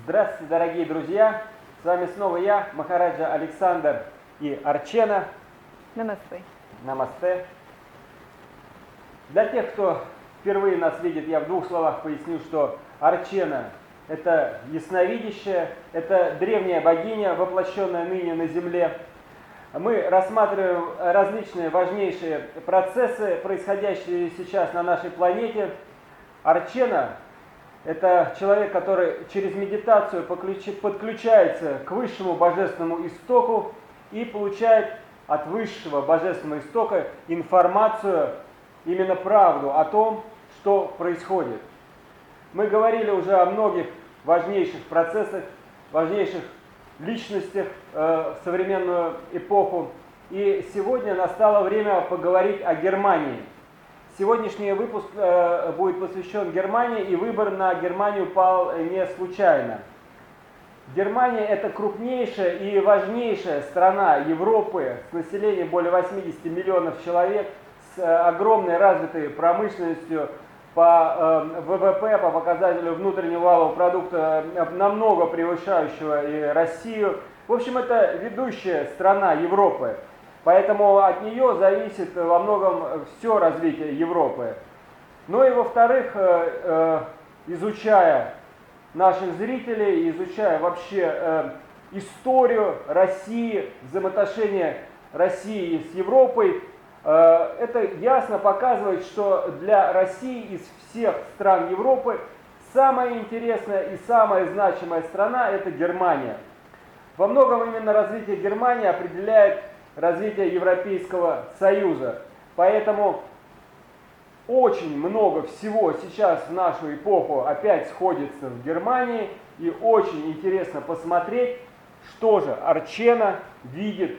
Здравствуйте, дорогие друзья! С вами снова я, Махараджа Александр и Арчена. Namaste. Намасте. Для тех, кто впервые нас видит, я в двух словах поясню, что Арчена – это ясновидящая, это древняя богиня, воплощенная ныне на земле. Мы рассматриваем различные важнейшие процессы, происходящие сейчас на нашей планете. Арчена – это человек, который через медитацию подключается к высшему божественному истоку и получает от высшего божественного истока информацию, именно правду о том, что происходит. Мы говорили уже о многих важнейших процессах, важнейших личностях в современную эпоху. И сегодня настало время поговорить о Германии. Сегодняшний выпуск будет посвящен Германии, и выбор на Германию пал не случайно. Германия – это крупнейшая и важнейшая страна Европы с населением более 80 миллионов человек, с огромной развитой промышленностью, по ВВП, по показателю внутреннего валового продукта, намного превышающего и Россию. В общем, это ведущая страна Европы. Поэтому от нее зависит во многом все развитие Европы. Ну и во-вторых, изучая наших зрителей, изучая вообще историю России, взаимоотношения России с Европой, это ясно показывает, что для России из всех стран Европы самая интересная и самая значимая страна – это Германия. Во многом именно развитие Германии определяет развитие Европейского Союза. Поэтому очень много всего сейчас в нашу эпоху опять сходится в Германии. И очень интересно посмотреть, что же Арчена видит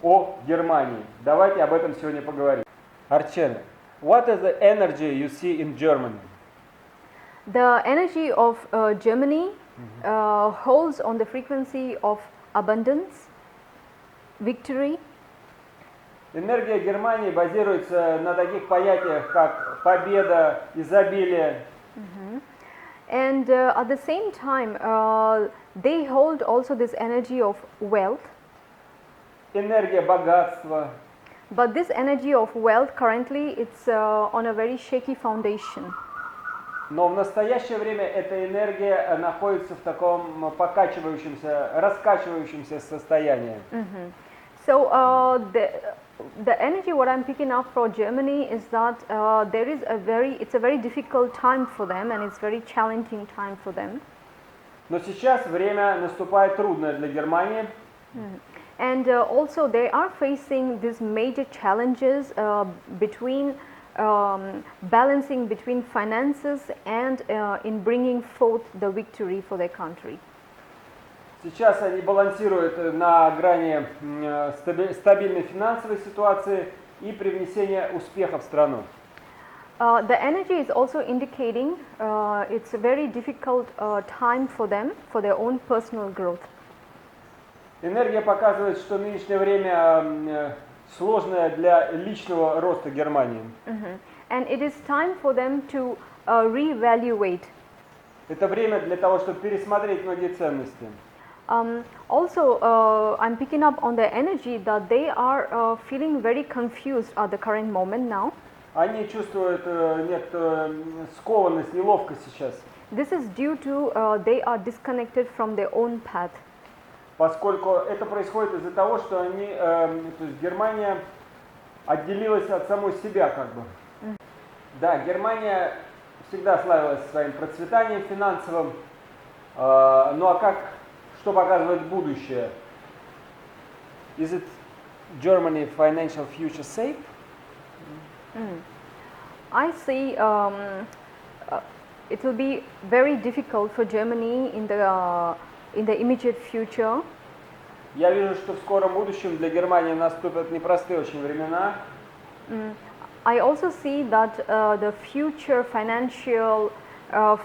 о Германии. Давайте об этом сегодня поговорим. Арчена, what is the energy you see in Germany? The energy of Germany holds on the frequency of abundance, victory. Энергия Германии базируется на таких понятиях, как победа, изобилие. And at the same time, they hold also this energy of wealth. Энергия богатства. But this energy of wealth currently it's on a very shaky foundation. Но в настоящее время эта энергия находится в таком покачивающемся, раскачивающемся состоянии. So the energy what I'm picking up for Germany is that there is it's a very difficult time for them and it's very challenging time for them. Но сейчас время наступает трудное для Германии. And also they are facing these major challenges between balancing between finances and in bringing forth the victory for their country. Сейчас они балансируют на грани стабильной финансовой ситуации и привнесения успеха в страну. The energy is also indicating it's a very difficult time for them for their own personal growth. Энергия показывает, что нынешнее время сложное для личного роста Германии. And it is time for them to reevaluate. Это время для того, чтобы пересмотреть многие ценности. Also, I'm picking up on the energy that they are feeling very confused at the current moment now. Они чувствуют некоторую скованность, неловкость сейчас. This is due to they are disconnected from their own path. Поскольку это происходит из-за того, что они, то есть Германия отделилась от самой себя как бы. Да, Германия всегда славилась своим процветанием финансовым, ну а что показывает будущее? Is it Germany financial future safe? I see it will be very difficult for Germany in the immediate future. Я вижу, что в скором будущем для Германии наступят непростые очень времена. I also see that the future financial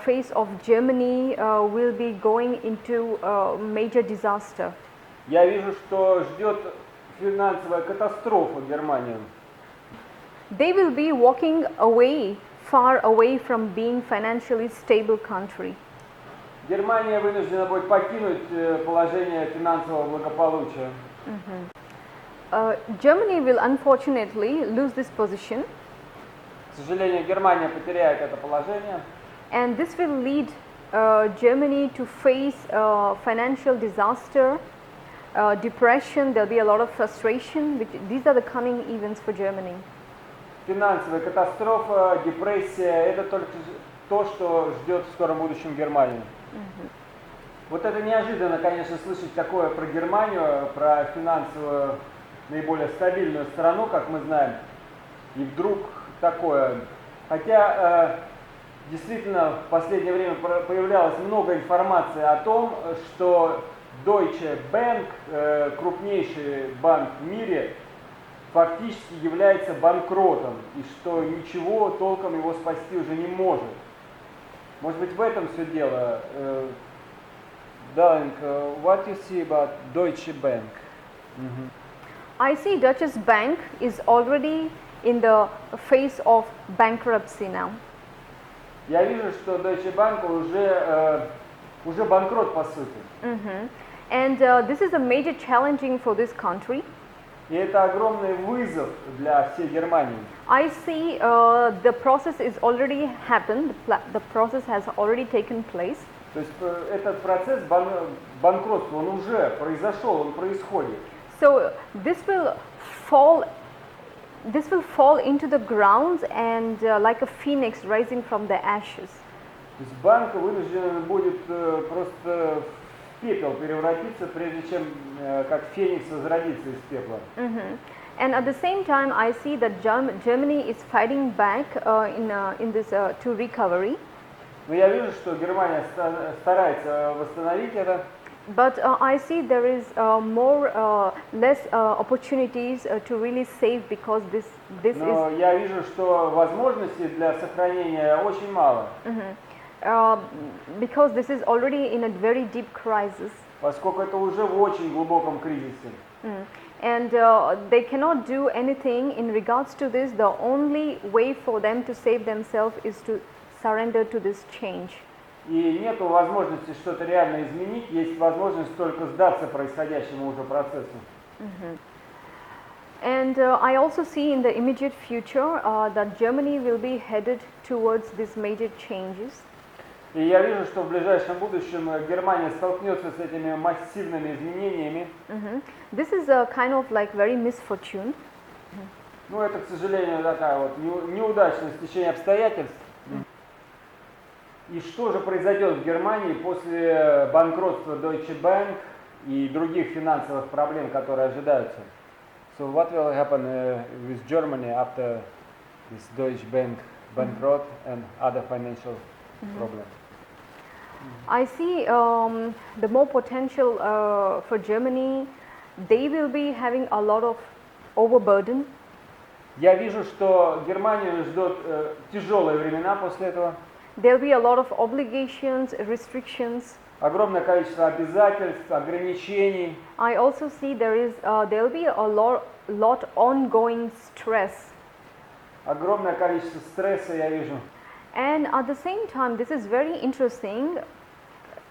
phase of Germany will be going into major disaster. Я вижу, что ждет финансовая катастрофа Германию. They will be walking away, far away from being financially stable country. Германия вынуждена будет покинуть положение финансового благополучия. Germany will unfortunately lose this position, К сожалению, Германия потеряет это положение. and this will lead Germany to face financial disaster, depression. There'll be a lot of frustration. These are the coming events for Germany. Финансовая катастрофа, депрессия – это только то, что ждет в скором будущем Германию. Вот это неожиданно, конечно, слышать такое про Германию, про финансовую наиболее стабильную страну, как мы знаем, и вдруг такое. Хотя действительно в последнее время появлялось много информации о том, что Deutsche Bank, крупнейший банк в мире, фактически является банкротом, и что ничего толком его спасти уже не может. Может быть, в этом все дело. Darling, what you see about Deutsche Bank? I see Deutsche Bank is already in the phase of bankruptcy now. Я вижу, что Deutsche Bank уже банкрот по сути. And this is a major challenging for this country. И это огромный вызов для всей Германии. I see the process is already happened. The process has already taken place. То есть этот процесс банкротства, он уже произошел, он происходит. So this will fall into the ground and like a phoenix rising from the ashes. То есть банк вынужден будет просто в пепел превратиться, прежде чем как феникс возродиться из пепла. And at the same time, I see that Germany is fighting back in this to recovery. Но я вижу, что Германия старается восстановить это. But I see there is less opportunities to really save because this Но я вижу, что возможностей для сохранения очень мало. Because this is already in a very deep crisis. Поскольку это уже в очень глубоком кризисе. And they cannot do anything in regards to this. The only way for them to save themselves is to surrender to this change. И нет возможности что-то реально изменить, есть возможность только сдаться происходящему уже процессу. And I also see in the immediate future that Germany will be headed towards these major changes. И я вижу, что в ближайшем будущем Германия столкнется с этими массивными изменениями. This is a kind of like very misfortune. Ну, это, к сожалению, такая вот неудачное стечение обстоятельств. И что же произойдет в Германии после банкротства Deutsche Bank и других финансовых проблем, которые ожидаются? So what will happen with Germany after this Deutsche Bank bankrupt and other financial problems? I see the more potential for Germany. They will be having a lot of overburden. Я вижу, что Германию ждут тяжелые времена после этого. There will be a lot of obligations, restrictions. Огромное количество обязательств, ограничений. I also see there will be a lot ongoing stress. Огромное количество стресса я вижу. And at the same time, this is very interesting.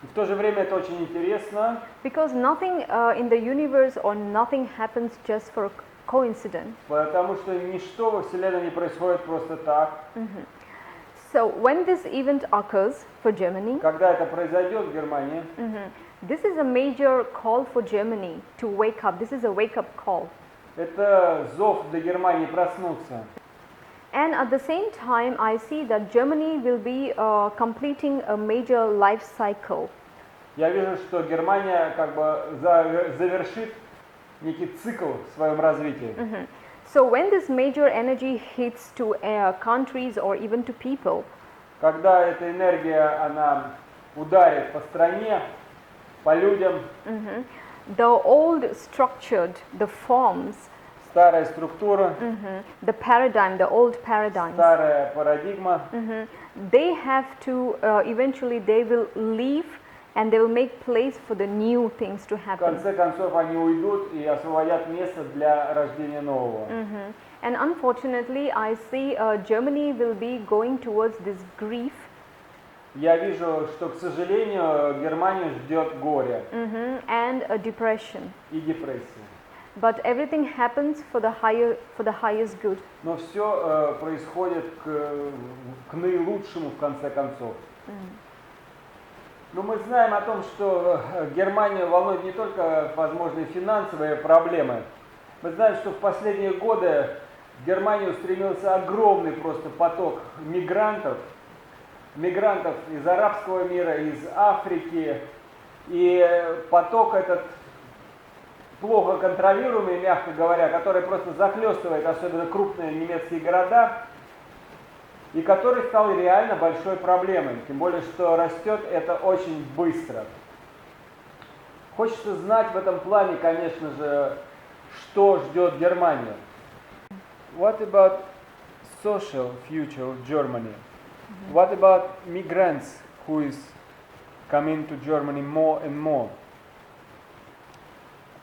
И в то же время это очень интересно. Because nothing in the universe or nothing happens just for coincidence. Потому что ничто во Вселенной не происходит просто так. So when this event occurs for Germany, Когда это произойдет в Германии, this is a major call for Germany to wake up. This is a wake-up call. это зов для Германии проснуться. And at the same time, I see that Germany will be completing a major life cycle. Я вижу, что Германия как бы завершит некий цикл в своем развитии. So when this major energy hits to countries or even to people, Когда эта энергия, она ударит по стране, по людям, the old structured, the forms, старая структура, the paradigm, the old paradigms, старая парадигма, they have to, eventually they will leave and they will make place for the new things to в happen. конце концов они уйдут и освободят место для рождения нового. And unfortunately, I see Germany will be going towards this grief. Я вижу, что, к сожалению, Германию ждет горе and a depression. и депрессия. But everything happens for the highest good. Но все происходит к наилучшему в конце концов. Но мы знаем о том, что Германию волнуют не только возможные финансовые проблемы. Мы знаем, что в последние годы в Германию устремился огромный просто поток мигрантов из арабского мира, из Африки. И поток этот плохо контролируемый, мягко говоря, который просто захлестывает особенно крупные немецкие города, и который стал реально большой проблемой, тем более, что растет это очень быстро. Хочется знать в этом плане, конечно же, что ждет Германию. What about social future of Germany? What about migrants who is coming to Germany more and more?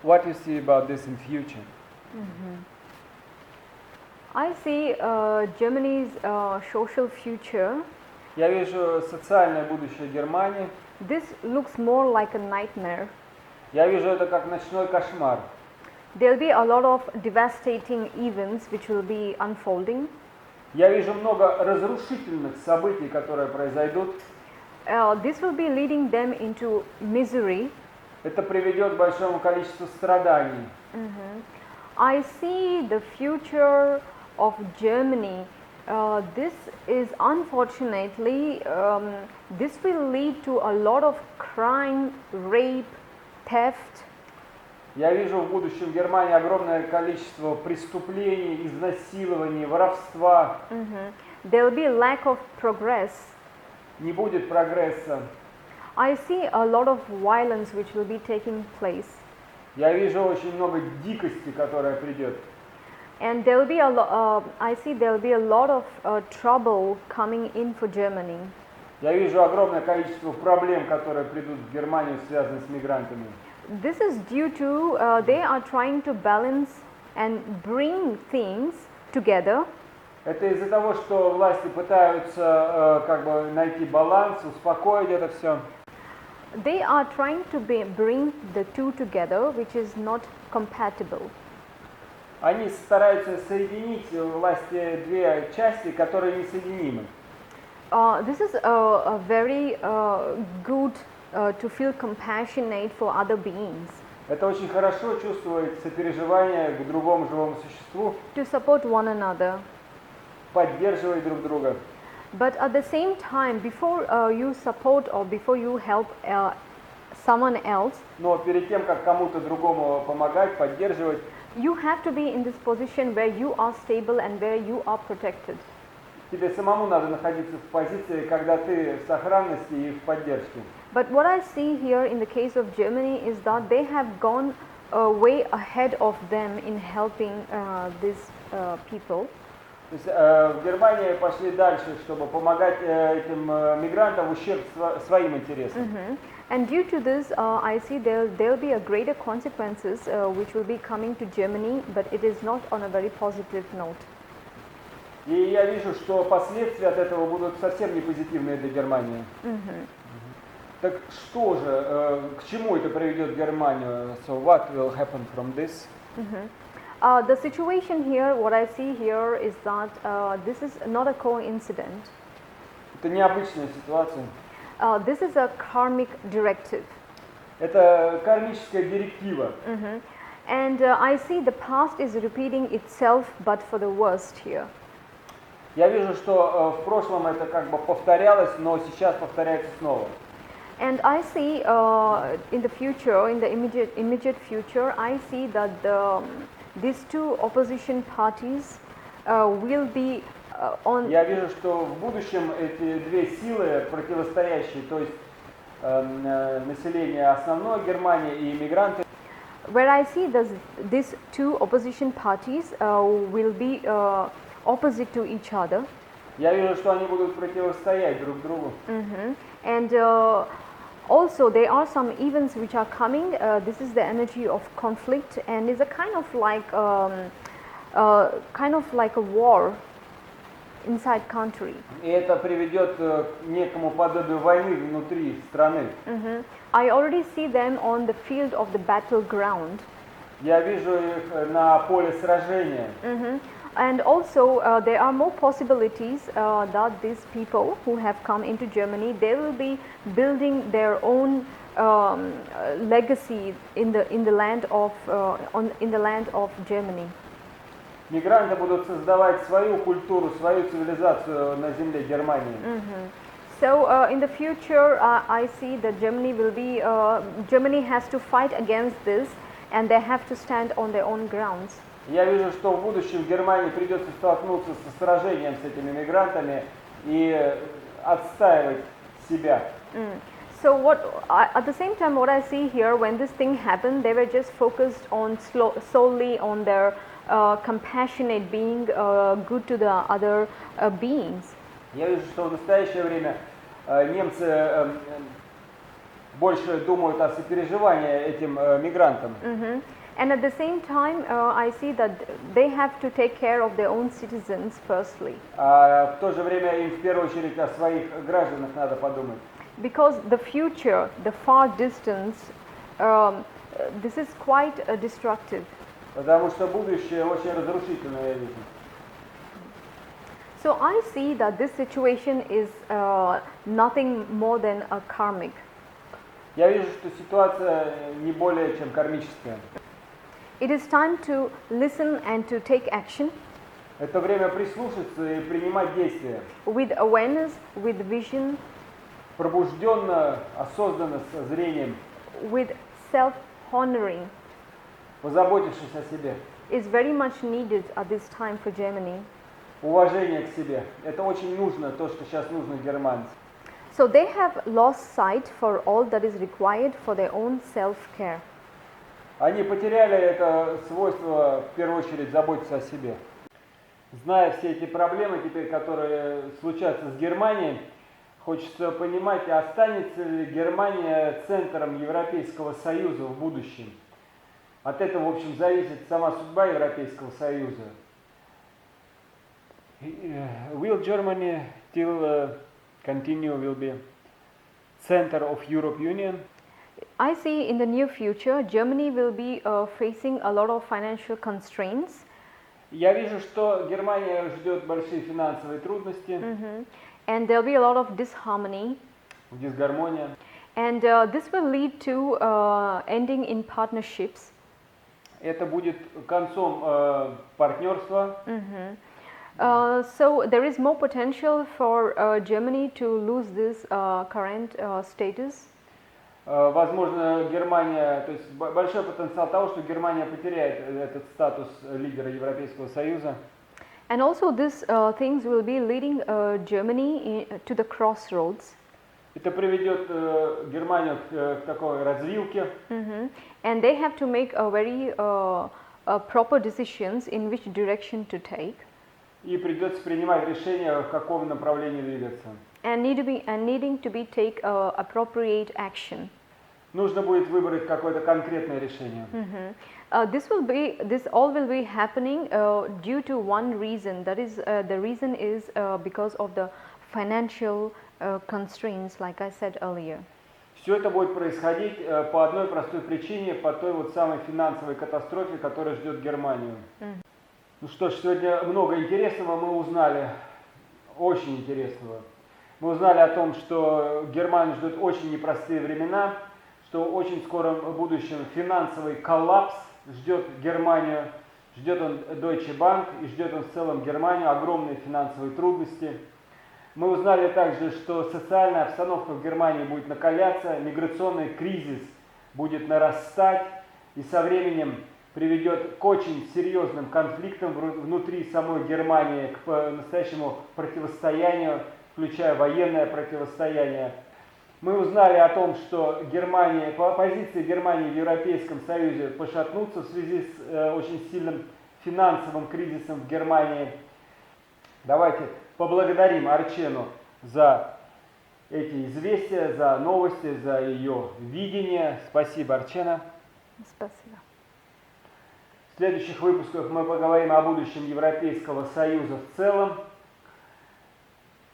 What do you see about this in future? I see Germany's social future. Я вижу социальное будущее Германии. This looks more like a nightmare. Я вижу это как ночной кошмар. There'll be a lot of devastating events which will be unfolding. Я вижу много разрушительных событий, которые произойдут. This will be leading them into misery. Это приведет к большому количеству страданий. I see the future of Germany. This is unfortunately, this will lead to a lot of crime, rape, theft. Я вижу в будущем Германии огромное количество преступлений, изнасилований, воровства. There will be a lack of progress. Не будет прогресса. I see a lot of violence which will be taking place. Я вижу очень много дикости, которая придет. And there will be I see there will be a lot of trouble coming in for Germany. Я вижу огромное количество проблем, которые придут в Германию, связанные с мигрантами. This is due to they are trying to balance and bring things together. Это из-за того, что власти пытаются как бы найти баланс, успокоить это все. They are trying to bring the two together, which is not compatible. Они стараются соединить власти две части, которые несоединимы. This is a very good to feel compassionate for other beings. Это очень хорошо чувствовать сопереживание к другому живому существу, To support one another. поддерживать друг друга. But at the same time, before you support or before you help someone else, Но перед тем, как кому-то другому помогать, поддерживать, you have to be in this position where you are stable and where you are protected. тебе самому надо находиться в позиции, когда ты в сохранности и в поддержке. But what I see here in the case of Germany is that they have gone way ahead of them in helping these people. То есть в Германии пошли дальше, чтобы помогать этим мигрантам в ущерб своим интересам. And due to this, I see there will be a greater consequences which will be coming to Germany, but it is not on a very positive note. И я вижу, что последствия от этого будут совсем не позитивные для Германии. Так что же, к чему это приведет Германию? So what will happen from this? The situation here, what I see here is that this is not a coincidence. Это необычная ситуация. This is a karmic directive. Это кармическая директива. And I see the past is repeating itself, but for the worst here. Я вижу, что в прошлом это как бы повторялось, но сейчас повторяется снова. And I see in the future, in the immediate future, I see that these two opposition parties will be on. Я вижу, что в будущем эти две силы противостоящие, то есть население основной Германии и иммигранты, Where I see these two opposition parties will be opposite to each other. я вижу, что они будут противостоять друг другу. And also there are some events which are coming. This is the energy of conflict, and is a kind of like a war inside country. И это приведет к некому подобию войны внутри страны. I already see them on the field of the battleground. Я вижу их на поле сражения. And also there are more possibilities that these people who have come into Germany, they will be building their own legacy in the land of Germany. Мигранты будут создавать свою культуру, свою цивилизацию на земле Германии. So in the future, I see that Germany has to fight against this, and they have to stand on their own grounds. Я вижу, что в будущем Германии придется столкнуться со сражением с этими мигрантами и отстаивать себя. So at the same time, what I see here, when this thing happened, they were just focused on solely on their compassionate being good to the other beings. Я вижу, что в настоящее время немцы больше думают о сопереживании этим мигрантам. And at the same time, I see that they have to take care of their own citizens firstly. А в то же время им в первую очередь о своих гражданах надо подумать. Because the future, the far distance, this is quite destructive. Потому что будущее очень разрушительное, я вижу. So I see that this situation is nothing more than a karmic. Я вижу, что ситуация не более чем кармическая. It is time to listen and to take action. Это время прислушаться и принимать действия. With awareness, with vision, Пробужденно, осознанно, со зрением, with self-honoring позаботившись о себе. is very much needed at this time for Germany. Уважение к себе. Это очень нужно, то, что сейчас нужно германцам. So they have lost sight for all that is required for their own self-care. Они потеряли это свойство, в первую очередь, заботиться о себе. Зная все эти проблемы теперь, которые случатся с Германией, хочется понимать, останется ли Германия центром Европейского Союза в будущем. От этого, в общем, зависит сама судьба Европейского Союза. Will Germany still continue, will be center of Europe Union? I see in the near future Germany will be facing a lot of financial constraints. Я вижу, что Германия ждет большие финансовые трудности, And there'll be a lot of disharmony, дисгармония. and this will lead to ending in partnerships. Это будет концом партнерства. So there is more potential for Germany to lose this current status. Возможно, Германия, то есть большой потенциал того, что Германия потеряет этот статус лидера Европейского Союза. And also these things will be leading Germany to the crossroads. Это приведет Германию к такой развилке. And they have to make a very proper decisions in which direction to take. И придется принимать решение, в каком направлении двигаться. And needing to be take appropriate action. Нужно будет выбрать какое-то конкретное решение. This all will be happening due to one reason. That is, the reason is because of the financial constraints, like I said earlier. Все это будет происходить по одной простой причине, по той вот самой финансовой катастрофе, которая ждет Германию. Ну что ж, сегодня много интересного мы узнали, очень интересного. Мы узнали о том, что Германию ждут очень непростые времена, что в очень скором будущем финансовый коллапс ждет Германию, ждет он Deutsche Bank и ждет он в целом Германию, огромные финансовые трудности. Мы узнали также, что социальная обстановка в Германии будет накаляться, миграционный кризис будет нарастать и со временем приведет к очень серьезным конфликтам внутри самой Германии, к настоящему противостоянию, включая военное противостояние. Мы узнали о том, что позиции Германии в Европейском Союзе пошатнутся в связи с очень сильным финансовым кризисом в Германии. Давайте поблагодарим Арчену за эти известия, за новости, за ее видение. Спасибо, Арчена. Спасибо. В следующих выпусках мы поговорим о будущем Европейского Союза в целом.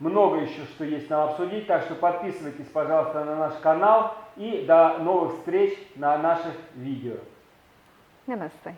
много еще что есть нам обсудить, так что подписывайтесь, пожалуйста, на наш канал и до новых встреч на наших видео. Namaste.